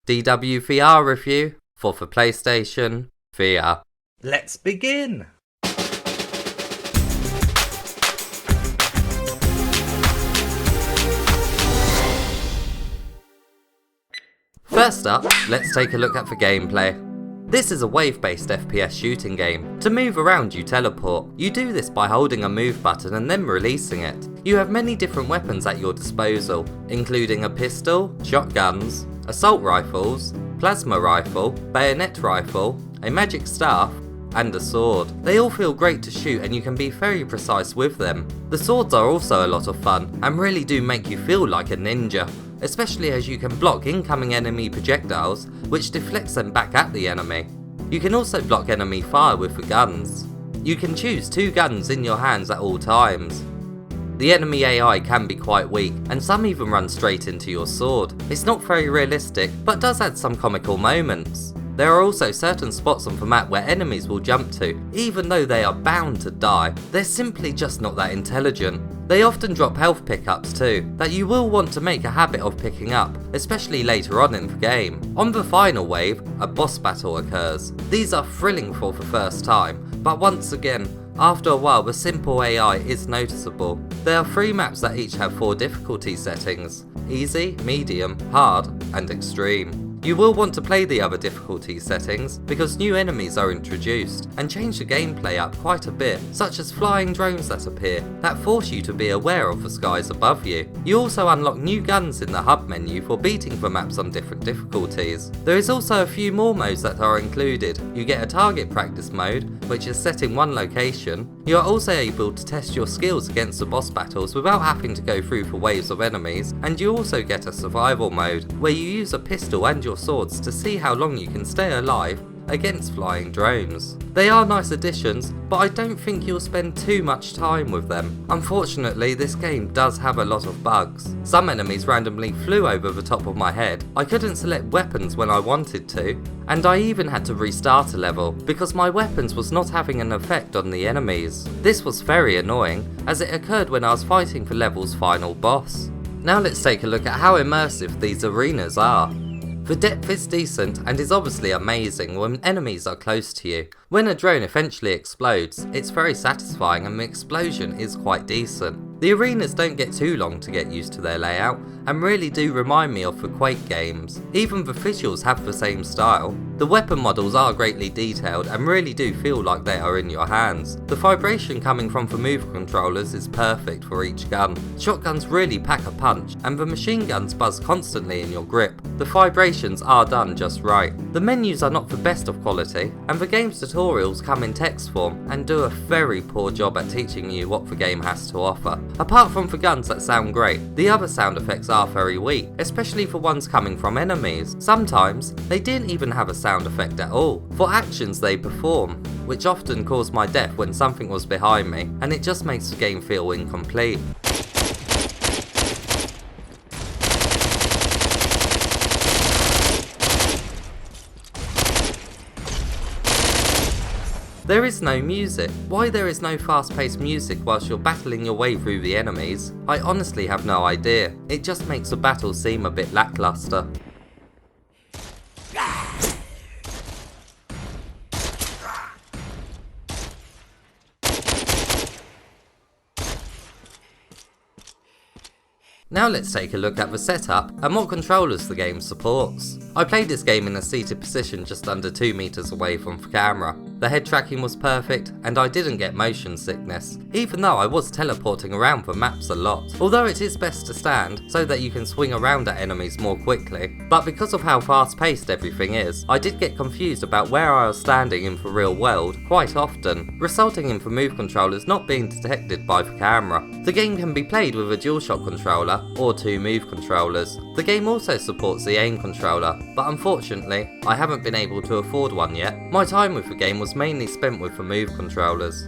DWVR review for PlayStation VR. Let's begin! First up, let's take a look at the gameplay. This is a wave-based FPS shooting game. To move around you teleport. You do this by holding a move button and then releasing it. You have many different weapons at your disposal, including a pistol, shotguns, assault rifles, plasma rifle, bayonet rifle, a magic staff, and a sword. They all feel great to shoot and you can be very precise with them. The swords are also a lot of fun and really do make you feel like a ninja, especially as you can block incoming enemy projectiles, which deflects them back at the enemy. You can also block enemy fire with the guns. You can choose 2 guns in your hands at all times. The enemy AI can be quite weak, and some even run straight into your sword. It's not very realistic, but does add some comical moments. There are also certain spots on the map where enemies will jump to, even though they are bound to die. They're simply just not that intelligent. They often drop health pickups too, that you will want to make a habit of picking up, especially later on in the game. On the final wave, a boss battle occurs. These are thrilling for the first time, but once again, after a while the simple AI is noticeable. There are 3 maps that each have 4 difficulty settings: easy, medium, hard, and extreme. You will want to play the other difficulty settings because new enemies are introduced and change the gameplay up quite a bit, such as flying drones that appear that force you to be aware of the skies above you. You also unlock new guns in the hub menu for beating the maps on different difficulties. There is also a few more modes that are included. You get a target practice mode, which is set in one location. You are also able to test your skills against the boss battles without having to go through the waves of enemies, and you also get a survival mode, where you use a pistol and your swords to see how long you can stay alive against flying drones. They are nice additions, but I don't think you'll spend too much time with them. Unfortunately, this game does have a lot of bugs. Some enemies randomly flew over the top of my head, I couldn't select weapons when I wanted to, and I even had to restart a level because my weapons was not having an effect on the enemies. This was very annoying, as it occurred when I was fighting the level's final boss. Now let's take a look at how immersive these arenas are. The depth is decent and is obviously amazing when enemies are close to you. When a drone eventually explodes, it's very satisfying and the explosion is quite decent. The arenas don't get too long to get used to their layout and really do remind me of the Quake games. Even the visuals have the same style. The weapon models are greatly detailed and really do feel like they are in your hands. The vibration coming from the move controllers is perfect for each gun. Shotguns really pack a punch and the machine guns buzz constantly in your grip. The vibrations are done just right. The menus are not the best of quality and the game's tutorials come in text form and do a very poor job at teaching you what the game has to offer. Apart from the guns that sound great, the other sound effects are very weak, especially for ones coming from enemies. Sometimes, they didn't even have a sound effect at all, for actions they perform, which often caused my death when something was behind me, and it just makes the game feel incomplete. There is no music. Why there is no fast-paced music whilst you're battling your way through the enemies, I honestly have no idea. It just makes the battle seem a bit lackluster. Now let's take a look at the setup and what controllers the game supports. I played this game in a seated position just under 2 meters away from the camera. The head tracking was perfect and I didn't get motion sickness, even though I was teleporting around the maps a lot. Although it is best to stand so that you can swing around at enemies more quickly, but because of how fast paced everything is, I did get confused about where I was standing in the real world quite often, resulting in the move controllers not being detected by the camera. The game can be played with a DualShock controller or 2 move controllers. The game also supports the aim controller, but unfortunately I haven't been able to afford one yet. My time with the game was mainly spent with the move controllers.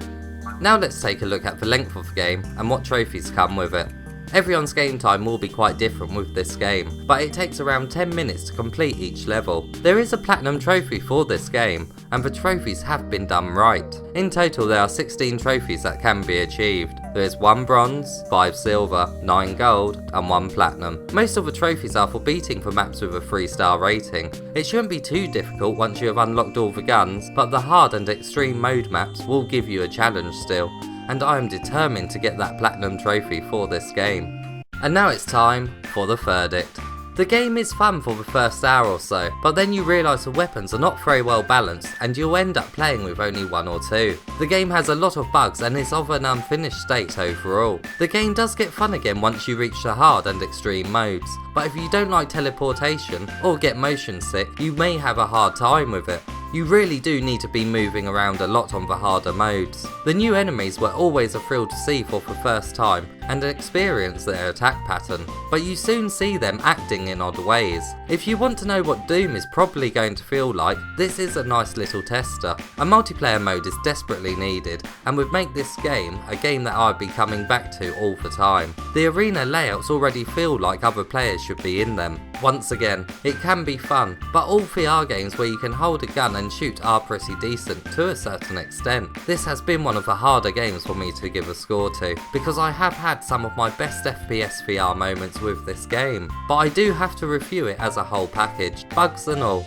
Now let's take a look at the length of the game and what trophies come with it. Everyone's game time will be quite different with this game, but it takes around 10 minutes to complete each level. There is a platinum trophy for this game, and the trophies have been done right. In total there are 16 trophies that can be achieved. There is 1 bronze, 5 silver, 9 gold and 1 platinum. Most of the trophies are for beating the maps with a 3-star rating. It shouldn't be too difficult once you have unlocked all the guns, but the hard and extreme mode maps will give you a challenge still, and I am determined to get that platinum trophy for this game. And now it's time for the verdict. The game is fun for the first hour or so, but then you realise the weapons are not very well balanced and you'll end up playing with only 1 or 2. The game has a lot of bugs and is of an unfinished state overall. The game does get fun again once you reach the hard and extreme modes, but if you don't like teleportation or get motion sick, you may have a hard time with it. You really do need to be moving around a lot on the harder modes. The new enemies were always a thrill to see for the first time and experience their attack pattern, but you soon see them acting in odd ways. If you want to know what Doom is probably going to feel like, this is a nice little tester. A multiplayer mode is desperately needed and would make this game a game that I'd be coming back to all the time. The arena layouts already feel like other players should be in them. Once again, it can be fun, but all VR games where you can hold a gun and shoot are pretty decent to a certain extent. This has been one of the harder games for me to give a score to, because I have had some of my best FPS VR moments with this game, but I do have to review it as a whole package, bugs and all.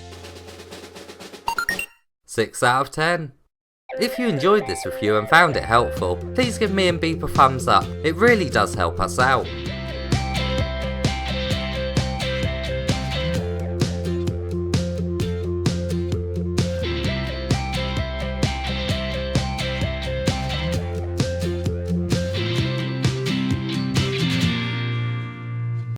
6 out of 10. If you enjoyed this review and found it helpful, please give me and Beep a thumbs up, it really does help us out.